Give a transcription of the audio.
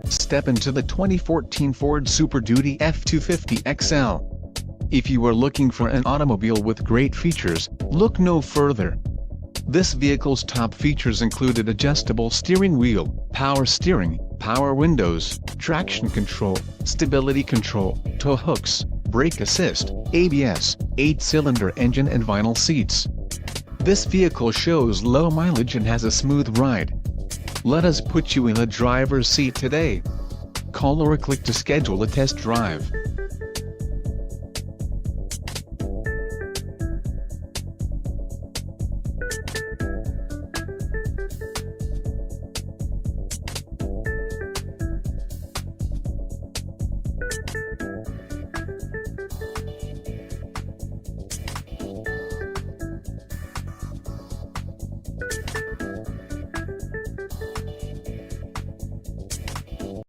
Step into the 2014 Ford Super Duty F-250 XL. If you are looking for an automobile with great features, look no further. This vehicle's top features included adjustable steering wheel, power steering, power windows, traction control, stability control, tow hooks, brake assist, ABS, 8-cylinder engine and vinyl seats. This vehicle shows low mileage and has a smooth ride. Let us put you in the driver's seat today. Call or click to schedule a test drive.